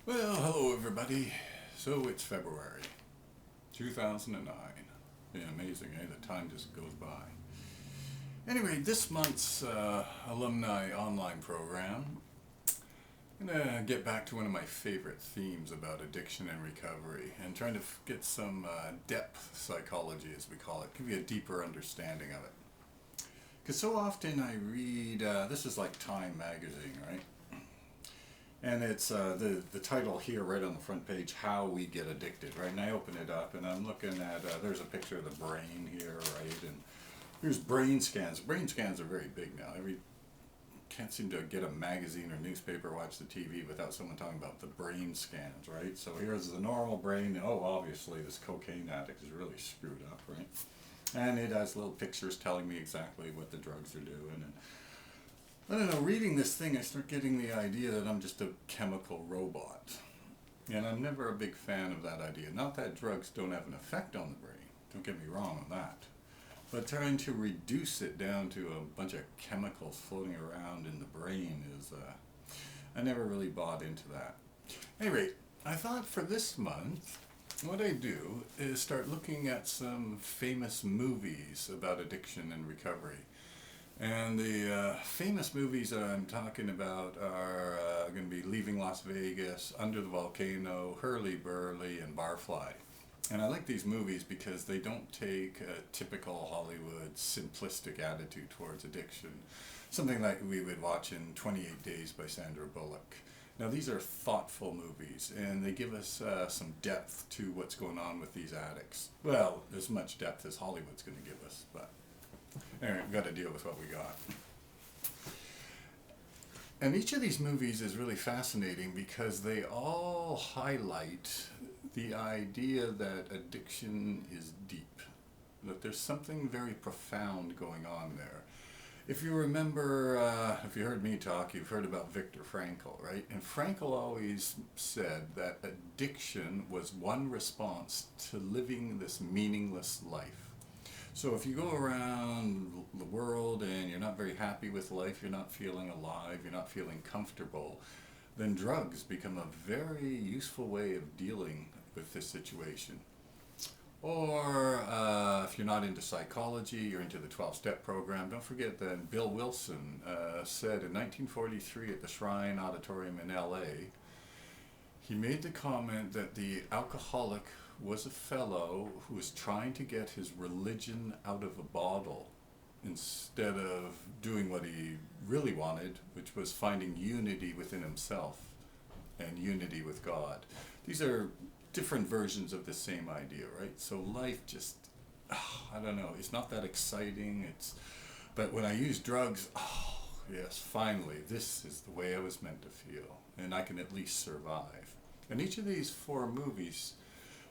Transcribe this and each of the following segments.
Well, hello everybody. So it's February 2009. Yeah, amazing, eh? The time just goes by. Anyway, this month's alumni online program, I'm gonna get back to one of my favorite themes about addiction and recovery and trying to get some depth psychology, as we call it, give you a deeper understanding of it. Because so often I read, this is like Time magazine, right? And it's the title here right on the front page, How We Get Addicted, right? And I open it up and I'm looking at, there's a picture of the brain here, right? And here's brain scans. Brain scans are very big now. Can't seem to get a magazine or newspaper or watch the TV without someone talking about the brain scans, right? So here's the normal brain. Oh, obviously this cocaine addict is really screwed up, right? And it has little pictures telling me exactly what the drugs are doing. And I don't know, reading this thing, I start getting the idea that I'm just a chemical robot. And I'm never a big fan of that idea. Not that drugs don't have an effect on the brain, don't get me wrong on that. But trying to reduce it down to a bunch of chemicals floating around in the brain is, I never really bought into that. Anyway, I thought for this month, what I do is start looking at some famous movies about addiction and recovery. And the famous movies that I'm talking about are going to be Leaving Las Vegas, Under the Volcano, Hurly Burly, and Barfly. And I like these movies because they don't take a typical Hollywood simplistic attitude towards addiction. Something like we would watch in 28 Days by Sandra Bullock. Now these are thoughtful movies and they give us some depth to what's going on with these addicts. Well, as much depth as Hollywood's going to give us, but anyway, we've got to deal with what we got. And each of these movies is really fascinating because they all highlight the idea that addiction is deep, that there's something very profound going on there. If you remember, if you heard me talk, you've heard about Viktor Frankl, right? And Frankl always said that addiction was one response to living this meaningless life. So if you go around the world and you're not very happy with life, you're not feeling alive, you're not feeling comfortable, then drugs become a very useful way of dealing with this situation. Or if you're not into psychology, you're into the 12-step program, don't forget that Bill Wilson said in 1943 at the Shrine Auditorium in LA, he made the comment that the alcoholic was a fellow who was trying to get his religion out of a bottle instead of doing what he really wanted, which was finding unity within himself and unity with God. These are different versions of the same idea, right? So life just, I don't know, it's not that exciting. But when I use drugs, yes, finally, this is the way I was meant to feel, and I can at least survive. And each of these four movies,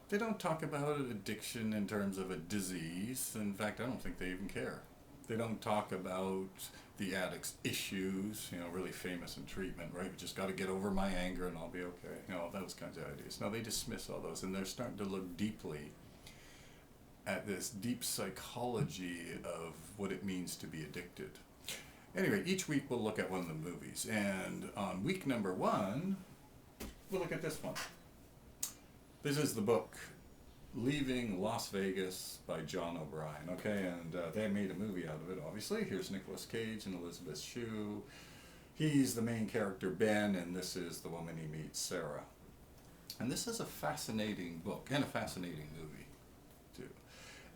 they don't talk about addiction in terms of a disease. In fact, I don't think they even care. They don't talk about the addict's issues, really famous in treatment, right? We just got to get over my anger and I'll be okay. Those kinds of ideas. No, they dismiss all those and they're starting to look deeply at this deep psychology of what it means to be addicted. Anyway, each week we'll look at one of the movies. And on week number 1, we'll look at this one. This is the book, Leaving Las Vegas by John O'Brien, okay? And they made a movie out of it, obviously. Here's Nicolas Cage and Elizabeth Shue. He's the main character, Ben, and this is the woman he meets, Sarah. And this is a fascinating book and a fascinating movie, too.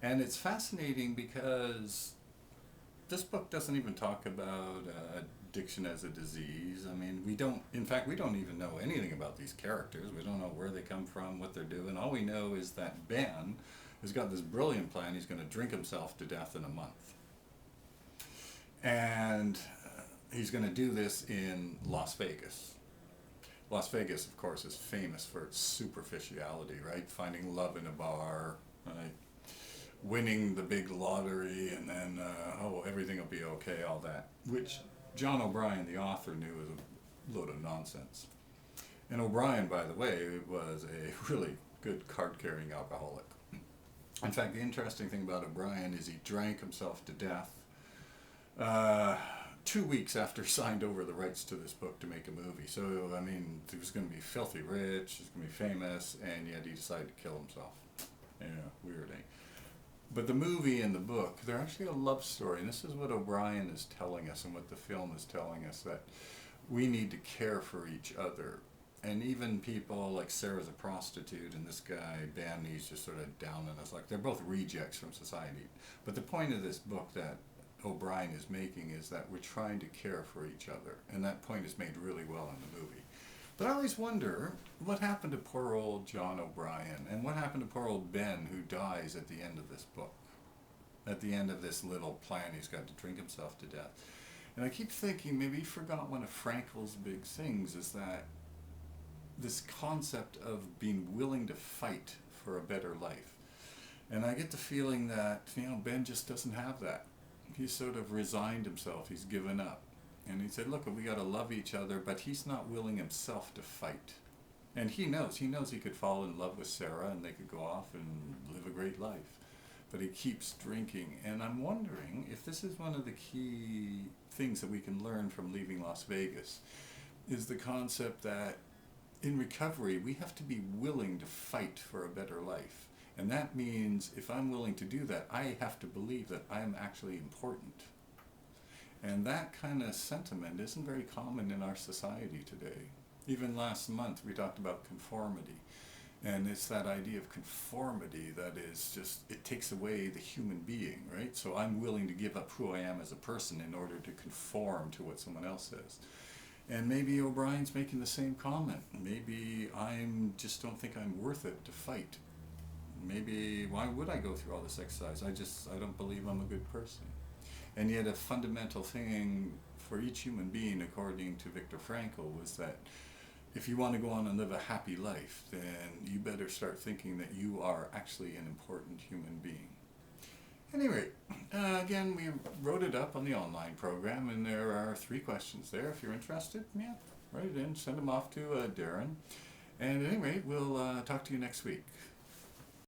And it's fascinating because this book doesn't even talk about addiction as a disease. I mean, we don't even know anything about these characters. We don't know where they come from, what they're doing. All we know is that Ben has got this brilliant plan. He's going to drink himself to death in a month. And he's going to do this in Las Vegas. Las Vegas, of course, is famous for its superficiality, right? Finding love in a bar, right? Winning the big lottery, and then, everything will be okay, all that. Which John O'Brien, the author, knew was a load of nonsense. And O'Brien, by the way, was a really good card-carrying alcoholic. In fact, the interesting thing about O'Brien is he drank himself to death 2 weeks after he signed over the rights to this book to make a movie. So, I mean, he was going to be filthy rich, he was going to be famous, and yet he decided to kill himself. Yeah, weird, eh? But the movie and the book, they're actually a love story, and this is what O'Brien is telling us and what the film is telling us, that we need to care for each other. And even people like Sarah's a prostitute and this guy, Ben, he's just sort of down on us. Like, they're both rejects from society. But the point of this book that O'Brien is making is that we're trying to care for each other. And that point is made really well in the movie. But I always wonder, what happened to poor old John O'Brien? And what happened to poor old Ben, who dies at the end of this book? At the end of this little plan, he's got to drink himself to death. And I keep thinking, maybe he forgot one of Frankel's big things, is that this concept of being willing to fight for a better life. And I get the feeling that, Ben just doesn't have that. He's sort of resigned himself, he's given up. And he said, look, we got to love each other, but he's not willing himself to fight. And he knows he could fall in love with Sarah and they could go off and live a great life. But he keeps drinking. And I'm wondering if this is one of the key things that we can learn from leaving Las Vegas, is the concept that in recovery, we have to be willing to fight for a better life. And that means if I'm willing to do that, I have to believe that I am actually important. And that kind of sentiment isn't very common in our society today. Even last month we talked about conformity. And it's that idea of conformity that is just, it takes away the human being, right? So I'm willing to give up who I am as a person in order to conform to what someone else says. And maybe O'Brien's making the same comment. Maybe just don't think I'm worth it to fight. Maybe, why would I go through all this exercise? I don't believe I'm a good person. And yet a fundamental thing for each human being, according to Viktor Frankl, was that if you want to go on and live a happy life, then you better start thinking that you are actually an important human being. Anyway, again, we wrote it up on the online program, and there are 3 questions there. If you're interested, write it in, send them off to Darren. And at any rate, we'll talk to you next week.